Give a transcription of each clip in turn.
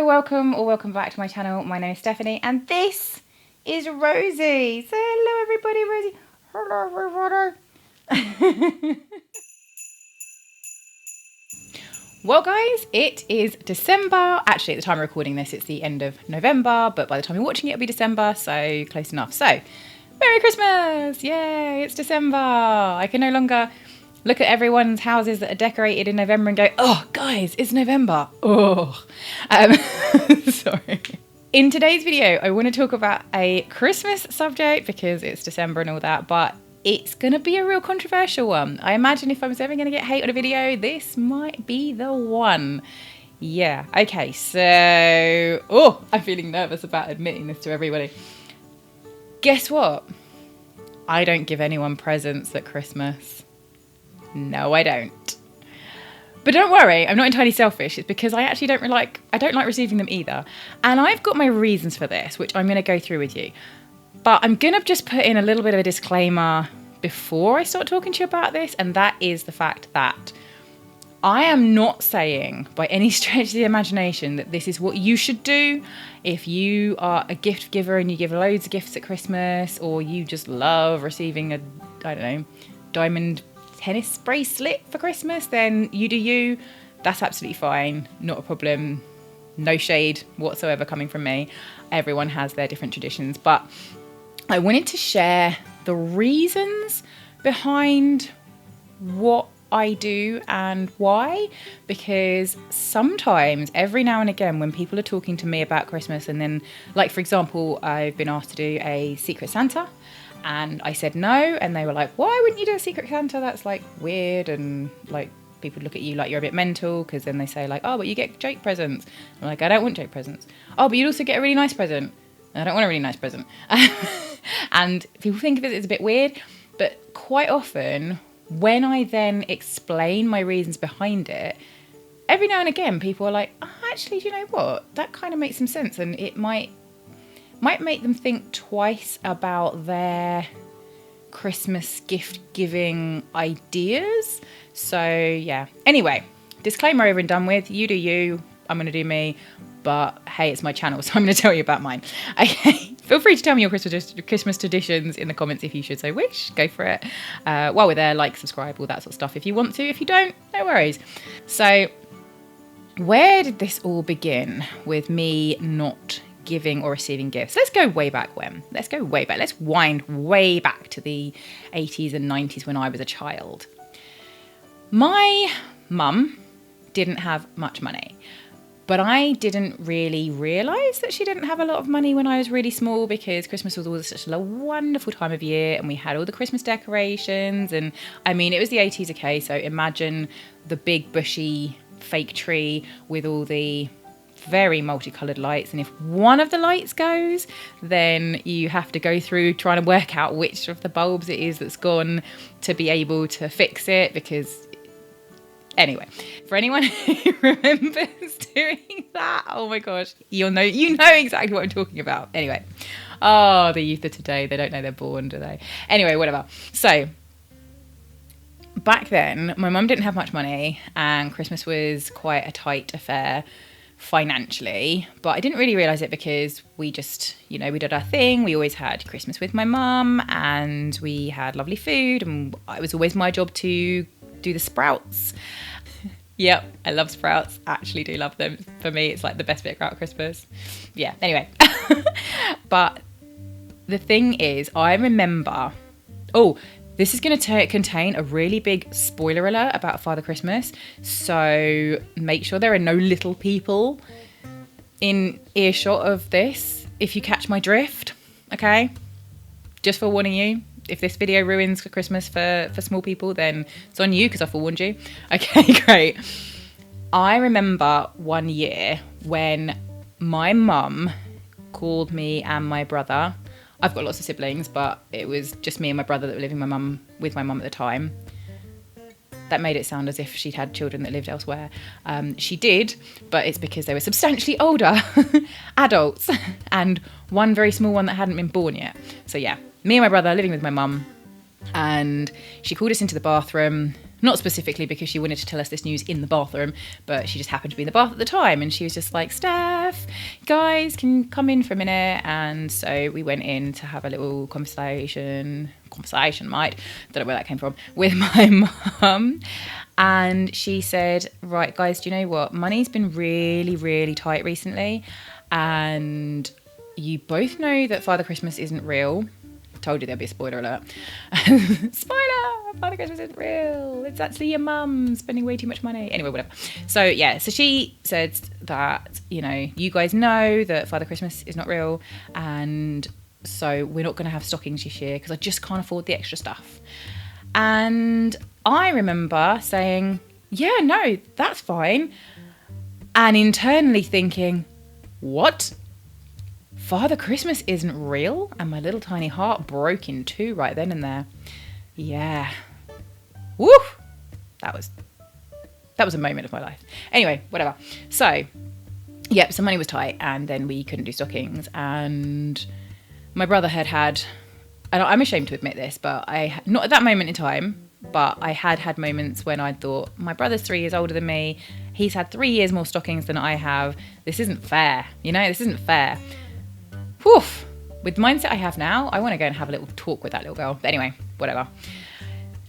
Hello, welcome or welcome back to my channel. My name is Stephanie and this is Rosie. So hello everybody, Rosie. Hello everybody. Well guys, it is December. Actually, at the time of recording this, it's the end of November, but by the time you're watching it, it'll be December, so close enough. So, Merry Christmas! Yay, it's December. I can no longer look at everyone's houses that are decorated in November and go, oh guys, it's November. Oh, sorry. In today's video, I want to talk about a Christmas subject because it's December and all that, but it's going to be a real controversial one. I imagine if I was ever going to get hate on a video, this might be the one. Yeah, okay, so, I'm feeling nervous about admitting this to everybody. Guess what? I don't give anyone presents at Christmas. No, I don't. But don't worry, I'm not entirely selfish. It's because I actually don't like receiving them either. And I've got my reasons for this, which I'm going to go through with you. But I'm going to just put in a little bit of a disclaimer before I start talking to you about this, and that is the fact that I am not saying by any stretch of the imagination that this is what you should do if you are a gift giver and you give loads of gifts at Christmas, or you just love receiving a, I don't know, diamond tennis bracelet for Christmas. Then you do you. That's absolutely fine. Not a problem. No shade whatsoever coming from me. Everyone has their different traditions, but I wanted to share the reasons behind what I do and why, because sometimes every now and again when people are talking to me about Christmas, and then, like, for example, I've been asked to do a Secret Santa and I said no, and they were like, why wouldn't you do a Secret Santa? That's like weird, and like people look at you like you're a bit mental, because then they say like, oh, but you get Jake presents. I'm like, I don't want Jake presents. Oh, but you'd also get a really nice present. I don't want a really nice present. And people think of it as a bit weird, but quite often when I then explain my reasons behind it, every now and again people are like, oh, actually, do you know what? That kind of makes some sense, and it might make them think twice about their Christmas gift giving ideas. So yeah. Anyway, disclaimer over and done with. You do you. I'm going to do me. But hey, it's my channel, so I'm going to tell you about mine. Okay, feel free to tell me your Christmas traditions in the comments if you should so wish. Go for it. While we're there, like, subscribe, all that sort of stuff if you want to. If you don't, no worries. So where did this all begin with me not giving or receiving gifts? Let's go way back when. Let's go way back. Let's wind way back to the 80s and 90s when I was a child. My mum didn't have much money. But I didn't really realise that she didn't have a lot of money when I was really small, because Christmas was always such a wonderful time of year and we had all the Christmas decorations. And I mean, it was the 80s, okay, so imagine the big bushy fake tree with all the very multicoloured lights. And if one of the lights goes, then you have to go through trying to work out which of the bulbs it is that's gone to be able to fix it, because... Anyway, for anyone who remembers doing that, oh my gosh, you know exactly what I'm talking about. Anyway, oh, the youth of today, they don't know they're born, do they? Anyway, whatever. So, back then, my mum didn't have much money and Christmas was quite a tight affair financially, but I didn't really realise it because we just, we did our thing. We always had Christmas with my mum and we had lovely food, and it was always my job to do the sprouts. Yep, I love sprouts. Actually do love them. For me, it's like the best bit about Christmas. Yeah, anyway. But the thing is, I remember... Oh, this is going to contain a really big spoiler alert about Father Christmas. So make sure there are no little people in earshot of this, if you catch my drift. Okay? Just for warning you. If this video ruins Christmas for small people, then it's on you, because I forewarned you. Okay, great. I remember one year when my mum called me and my brother. I've got lots of siblings, but it was just me and my brother that were living with my mum at the time. That made it sound as if she'd had children that lived elsewhere. She did, but it's because they were substantially older adults, and one very small one that hadn't been born yet. So yeah, me and my brother living with my mum, and she called us into the bathroom Not specifically because she wanted to tell us this news in the bathroom, but she just happened to be in the bath at the time, and she was just like, Steph, guys, can you come in for a minute? And so we went in to have a little conversation, mate, don't know where that came from, with my mum. And she said, right, guys, do you know what? Money's been really, really tight recently. And you both know that Father Christmas isn't real. Told you there'd be a spoiler alert. Spoiler! Father Christmas isn't real. It's actually your mum spending way too much money. Anyway, whatever. So, yeah. So she said that, you know, you guys know that Father Christmas is not real. And so we're not going to have stockings this year because I just can't afford the extra stuff. And I remember saying, yeah, no, that's fine. And internally thinking, what? Father Christmas isn't real? And my little tiny heart broke in two right then and there. Yeah. Woo! That was a moment of my life. Anyway, whatever. So, yep, so money was tight, and then we couldn't do stockings. And my brother had, and I'm ashamed to admit this, but not at that moment in time, but I had moments when I thought, my brother's 3 years older than me. He's had 3 years more stockings than I have. This isn't fair. You know, this isn't fair. Whew. With the mindset I have now, I want to go and have a little talk with that little girl. But anyway, whatever.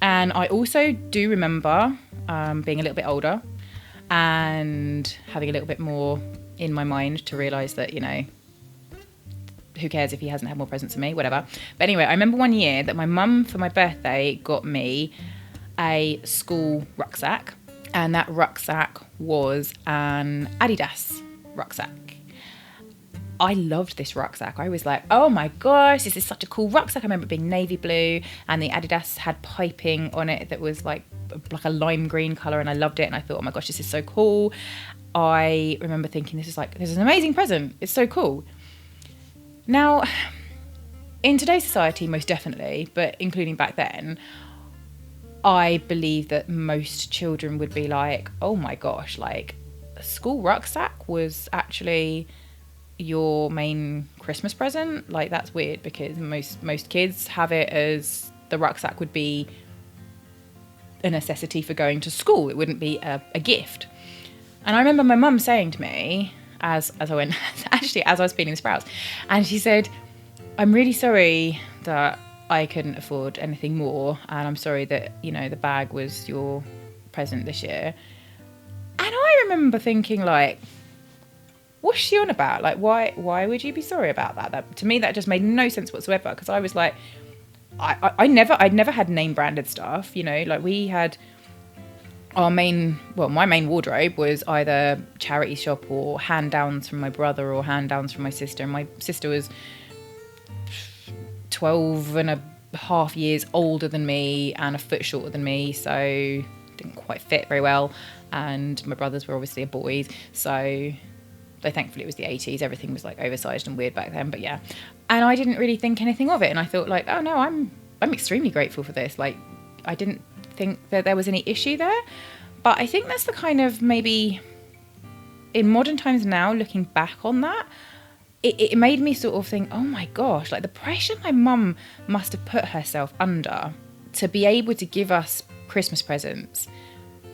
And I also do remember being a little bit older and having a little bit more in my mind to realise that, you know, who cares if he hasn't had more presents than me, whatever. But anyway, I remember one year that my mum, for my birthday, got me a school rucksack. And that rucksack was an Adidas rucksack. I loved this rucksack. I was like, oh my gosh, this is such a cool rucksack. I remember it being navy blue, and the Adidas had piping on it that was like a lime green colour, and I loved it. And I thought, oh my gosh, this is so cool. I remember thinking, this is an amazing present. It's so cool. Now, in today's society, most definitely, but including back then, I believe that most children would be like, oh my gosh, like a school rucksack was actually your main Christmas present. Like, that's weird, because most kids have it as the rucksack would be a necessity for going to school. It wouldn't be a gift. And I remember my mum saying to me as I went, actually as I was peeling the sprouts, and she said, I'm really sorry that I couldn't afford anything more, and I'm sorry that, you know, the bag was your present this year. And I remember thinking, like, what's she on about? Like, why would you be sorry about that? That, to me, that just made no sense whatsoever, because I was like, I'd never had name branded stuff, you know. Like, we had my main wardrobe was either charity shop or hand downs from my brother or hand downs from my sister. And my sister was 12 and a half years older than me and a foot shorter than me, so didn't quite fit very well. And my brothers were obviously boys, so thankfully it was the 80s. Everything was like oversized and weird back then, but yeah. And I didn't really think anything of it, and I thought, like, oh no, I'm extremely grateful for this. Like, I didn't think that there was any issue there. But I think that's the kind of, maybe in modern times now, looking back on that, it made me sort of think, oh my gosh, like the pressure my mum must have put herself under to be able to give us Christmas presents.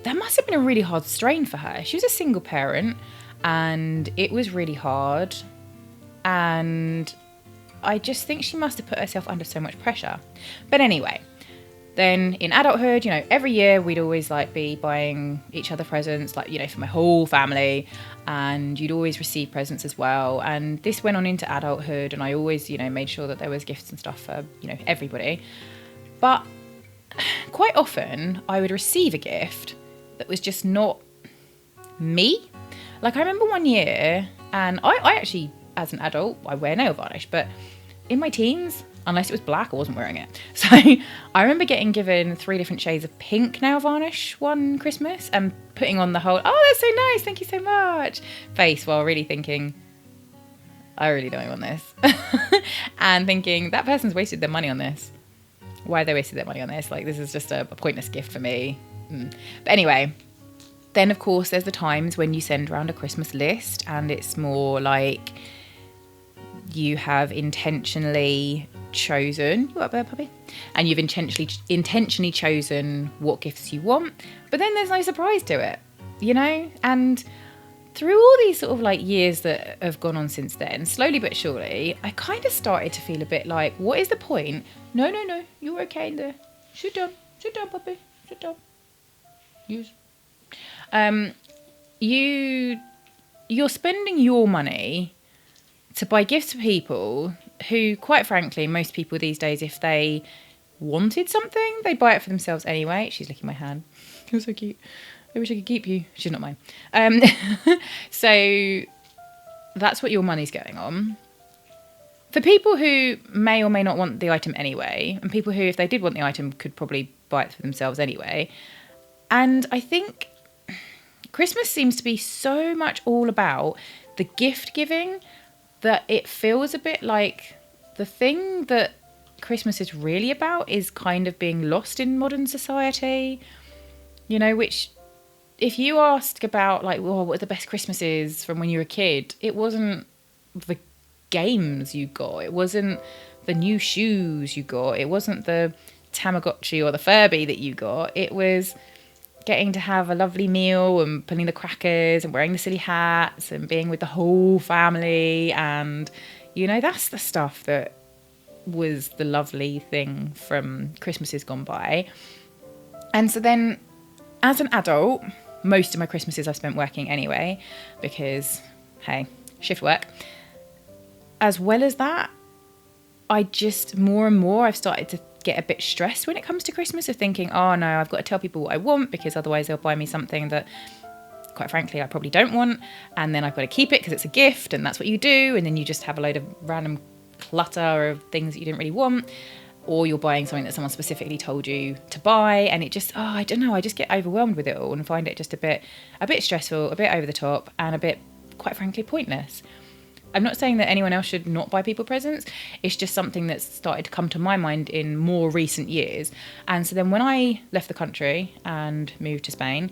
That must have been a really hard strain for her. She was a single parent, and it was really hard. And I just think she must have put herself under so much pressure. But anyway, then in adulthood, you know, every year we'd always like be buying each other presents, like, you know, for my whole family, and you'd always receive presents as well. And this went on into adulthood, and I always, you know, made sure that there was gifts and stuff for, you know, everybody. But quite often I would receive a gift that was just not me. Like, I remember one year, and I actually, as an adult, I wear nail varnish, but in my teens, unless it was black, I wasn't wearing it. So I remember getting given 3 different shades of pink nail varnish one Christmas and putting on the whole, oh, that's so nice, thank you so much, face, while really thinking, I really don't want this. And thinking, that person's wasted their money on this. Why they wasted their money on this? Like, this is just a pointless gift for me. But anyway, then of course there's the times when you send around a Christmas list, and it's more like you have intentionally chosen, you up there, puppy? And you've intentionally chosen what gifts you want, but then there's no surprise to it, you know? And through all these sort of like years that have gone on since then, slowly but surely, I kind of started to feel a bit like, what is the point? No, you're okay in there. Sit down, puppy, sit down. Use. You're spending your money to buy gifts for people who, quite frankly, most people these days, if they wanted something, they'd buy it for themselves anyway. She's licking my hand. You're so cute. I wish I could keep you. She's not mine. So that's what your money's going on. For people who may or may not want the item anyway, and people who, if they did want the item, could probably buy it for themselves anyway. And I think Christmas seems to be so much all about the gift giving that it feels a bit like the thing that Christmas is really about is kind of being lost in modern society, you know, which if you ask about like, well, what are the best Christmases from when you were a kid, it wasn't the games you got, it wasn't the new shoes you got, it wasn't the Tamagotchi or the Furby that you got, it was getting to have a lovely meal and pulling the crackers and wearing the silly hats and being with the whole family. And, you know, that's the stuff that was the lovely thing from Christmases gone by. And so then as an adult, most of my Christmases I've spent working anyway, because, hey, shift work. As well as that, I just more and more I've started to get a bit stressed when it comes to Christmas of thinking, oh no, I've got to tell people what I want because otherwise they'll buy me something that, quite frankly, I probably don't want. And then I've got to keep it because it's a gift and that's what you do. And then you just have a load of random clutter of things that you didn't really want. Or you're buying something that someone specifically told you to buy. And it just, I don't know, I just get overwhelmed with it all and find it just a bit stressful, a bit over the top and a bit, quite frankly, pointless. I'm not saying that anyone else should not buy people presents. It's just something that's started to come to my mind in more recent years. And so then when I left the country and moved to Spain,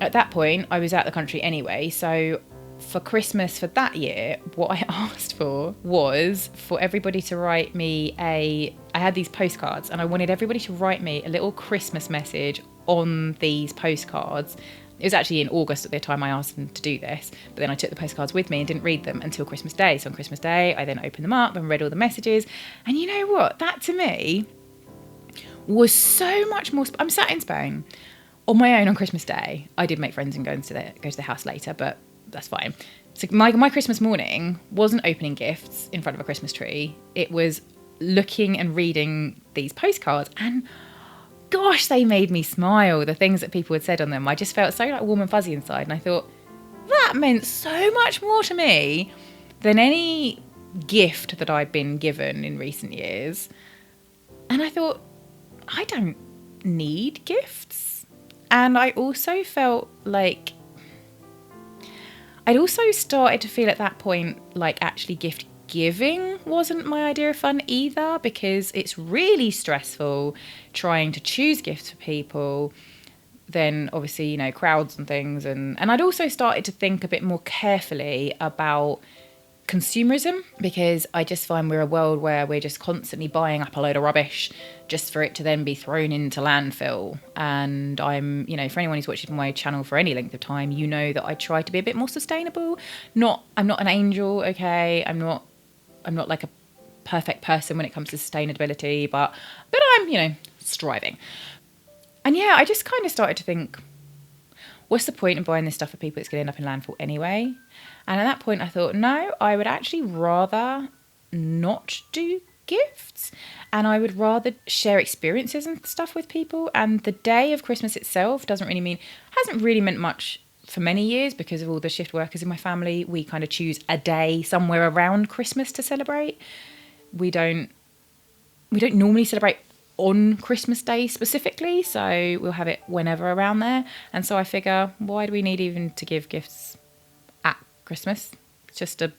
at that point, I was out of the country anyway. So for Christmas for that year, what I asked for was for everybody to write me I had these postcards and I wanted everybody to write me a little Christmas message on these postcards. It was actually in August at the time I asked them to do this, but then I took the postcards with me and didn't read them until Christmas Day. So on Christmas Day, I then opened them up and read all the messages. And you know what? That to me was so much more... I'm sat in Spain on my own on Christmas Day. I did make friends and go to the house later, but that's fine. So my Christmas morning wasn't opening gifts in front of a Christmas tree. It was looking and reading these postcards, and gosh, they made me smile, the things that people had said on them. I just felt so like warm and fuzzy inside, and I thought that meant so much more to me than any gift that I'd been given in recent years. And I thought, I don't need gifts. And I also felt like I'd also started to feel at that point like actually gift giving wasn't my idea of fun either, because it's really stressful trying to choose gifts for people. Then obviously, you know, crowds and things. And I'd also started to think a bit more carefully about consumerism, because I just find we're a world where we're just constantly buying up a load of rubbish just for it to then be thrown into landfill. And I'm, you know, for anyone who's watched my channel for any length of time, you know that I try to be a bit more sustainable. I'm not an angel, okay? I'm not like a perfect person when it comes to sustainability, but I'm, you know, striving. And yeah, I just kind of started to think, what's the point in buying this stuff for people that's going to end up in landfill anyway? And at that point I thought, no, I would actually rather not do gifts, and I would rather share experiences and stuff with people. And the day of Christmas itself hasn't really meant much for many years because of all the shift workers in my family. We kind of choose a day somewhere around Christmas to celebrate. We don't normally celebrate on Christmas Day specifically, so we'll have it whenever around there. And so I figure, why do we need even to give gifts at Christmas? It's just a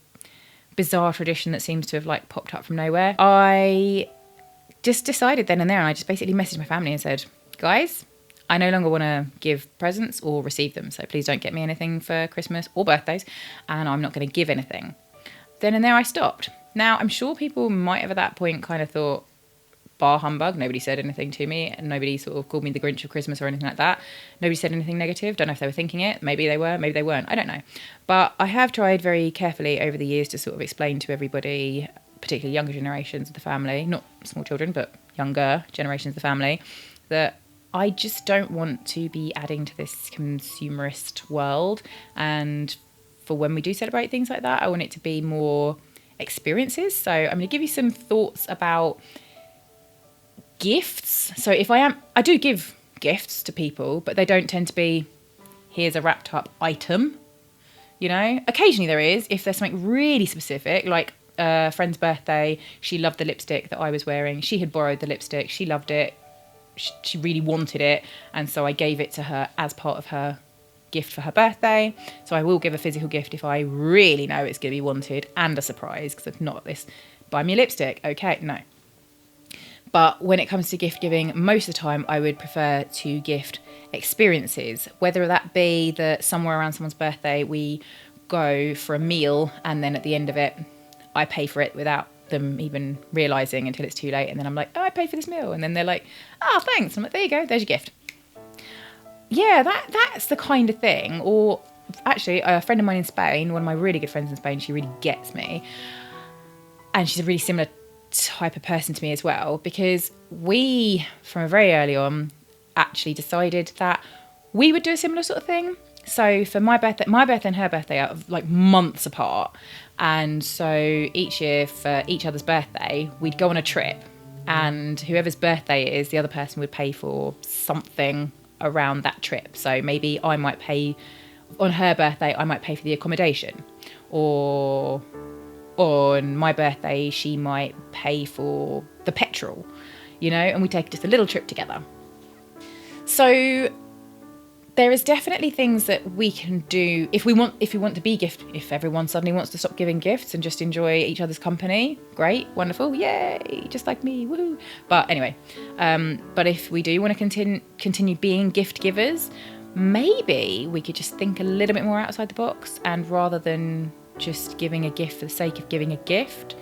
bizarre tradition that seems to have like popped up from nowhere. I just decided then and there, and I just basically messaged my family and said, guys, I no longer want to give presents or receive them, so please don't get me anything for Christmas or birthdays, and I'm not going to give anything. Then and there I stopped. Now, I'm sure people might have at that point kind of thought, bar humbug, nobody said anything to me, and nobody sort of called me the Grinch of Christmas or anything like that. Nobody said anything negative. Don't know if they were thinking it. Maybe they were, maybe they weren't. I don't know. But I have tried very carefully over the years to sort of explain to everybody, particularly younger generations of the family, not small children, but younger generations of the family, that I just don't want to be adding to this consumerist world. And for when we do celebrate things like that, I want it to be more experiences. So I'm going to give you some thoughts about gifts. So I do give gifts to people, but they don't tend to be, here's a wrapped up item. You know, occasionally there is, if there's something really specific, like a friend's birthday, she loved the lipstick that I was wearing. She had borrowed the lipstick. She loved it. She really wanted it. And so I gave it to her as part of her gift for her birthday. So I will give a physical gift if I really know it's going to be wanted, and a surprise, because if not this, buy me a lipstick. Okay, no. But when it comes to gift giving, most of the time I would prefer to gift experiences, whether that be that somewhere around someone's birthday we go for a meal, and then at the end of it I pay for it without them even realising until it's too late, and then I'm like, oh, I paid for this meal, and then they're like, oh, thanks. I'm like, there you go, there's your gift. Yeah, that's the kind of thing. Or actually, a friend of mine in Spain, one of my really good friends in Spain, she really gets me, and she's a really similar type of person to me as well, because we, from a very early on, actually decided that we would do a similar sort of thing. So for my birthday and her birthday are like months apart, and so each year for each other's birthday we'd go on a trip, and whoever's birthday it is, the other person would pay for something around that trip. So maybe I might pay, on her birthday I might pay for the accommodation, or on my birthday she might pay for the petrol, you know, and we take just a little trip together. So there is definitely things that we can do if we want to be if everyone suddenly wants to stop giving gifts and just enjoy each other's company. Great, wonderful, yay, just like me, woohoo. But anyway, but if we do want to continue being gift givers, maybe we could just think a little bit more outside the box, and rather than just giving a gift for the sake of giving a gift,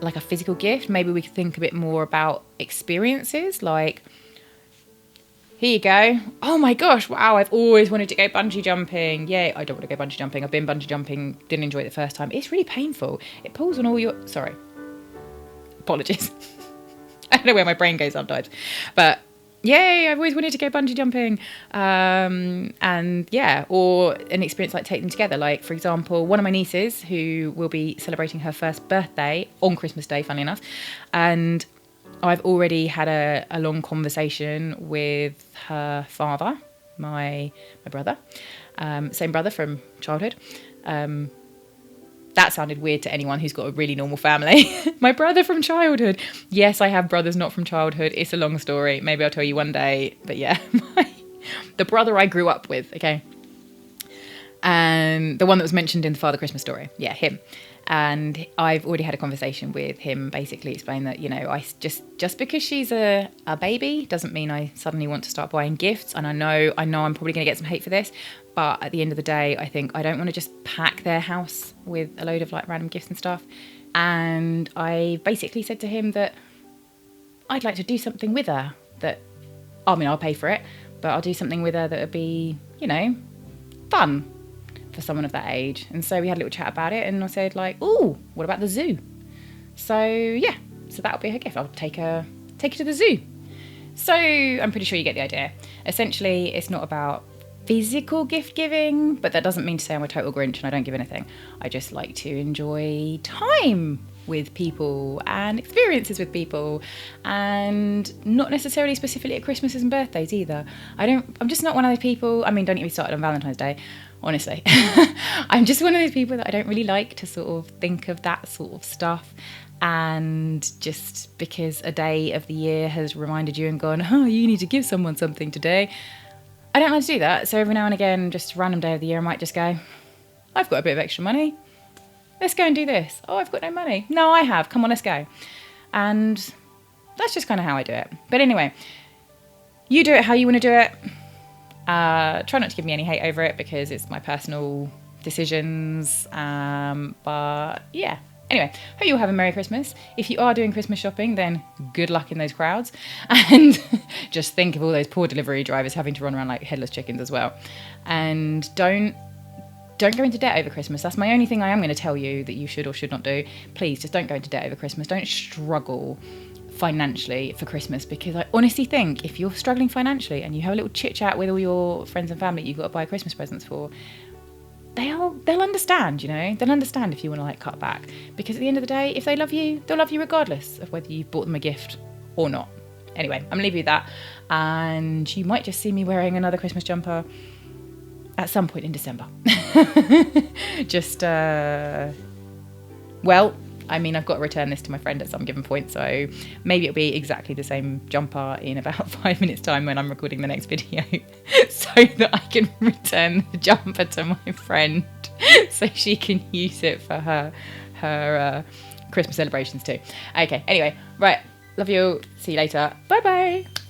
like a physical gift, maybe we could think a bit more about experiences, like, here you go. Oh my gosh, wow, I've always wanted to go bungee jumping. Yay, I don't want to go bungee jumping. I've been bungee jumping, didn't enjoy it the first time. It's really painful. It pulls on all your... Sorry. Apologies. I don't know where my brain goes sometimes. But yay, I've always wanted to go bungee jumping. And yeah, or an experience like Take Them Together. Like, for example, one of my nieces who will be celebrating her first birthday on Christmas Day, funnily enough, and I've already had a long conversation with her father, my brother, same brother from childhood. That sounded weird to anyone who's got a really normal family. My brother from childhood. Yes, I have brothers not from childhood. It's a long story. Maybe I'll tell you one day. But yeah, the brother I grew up with, okay? And the one that was mentioned in the Father Christmas story. Yeah, him. And I've already had a conversation with him, basically explain that, you know, I just because she's a baby doesn't mean I suddenly want to start buying gifts. And I know I'm probably going to get some hate for this, but at the end of the day, I think I don't want to just pack their house with a load of like random gifts and stuff. And I basically said to him that I'd like to do something with her that, I mean, I'll pay for it, but I'll do something with her that would be, you know, fun for someone of that age. And so we had a little chat about it, and I said like, oh, what about the zoo? So yeah, so that'll be her gift. I'll take her to the zoo. So I'm pretty sure you get the idea. Essentially, it's not about physical gift giving, but that doesn't mean to say I'm a total Grinch and I don't give anything. I just like to enjoy time with people and experiences with people, and not necessarily specifically at Christmases and birthdays either. I'm just not one of those people. I mean, don't get me started on Valentine's Day, honestly. I'm just one of those people that I don't really like to sort of think of that sort of stuff. And just because a day of the year has reminded you and gone, oh, you need to give someone something today, I don't like to do that. So every now and again, just a random day of the year, I might just go, I've got a bit of extra money. Let's go and do this. Oh, I've got no money. No, I have. Come on, let's go. And that's just kind of how I do it. But anyway, you do it how you want to do it. Try not to give me any hate over it because it's my personal decisions. But yeah, Anyway, hope you all have a Merry Christmas. If you are doing Christmas shopping, then good luck in those crowds. And just think of all those poor delivery drivers having to run around like headless chickens as well. And don't go into debt over Christmas. That's my only thing I am going to tell you that you should or should not do. Please, just don't go into debt over Christmas. Don't struggle financially for Christmas, because I honestly think if you're struggling financially and you have a little chit chat with all your friends and family you've got to buy Christmas presents for, they'll understand, you know. They'll understand if you want to like cut back, because at the end of the day, if they love you, they'll love you regardless of whether you've bought them a gift or not. Anyway, I'm gonna leave you with that, and you might just see me wearing another Christmas jumper at some point in December. Just well, I mean, I've got to return this to my friend at some given point, so maybe it'll be exactly the same jumper in about 5 minutes time when I'm recording the next video, so that I can return the jumper to my friend so she can use it for her Christmas celebrations too. Okay, anyway, right, love you all. See you later. Bye bye.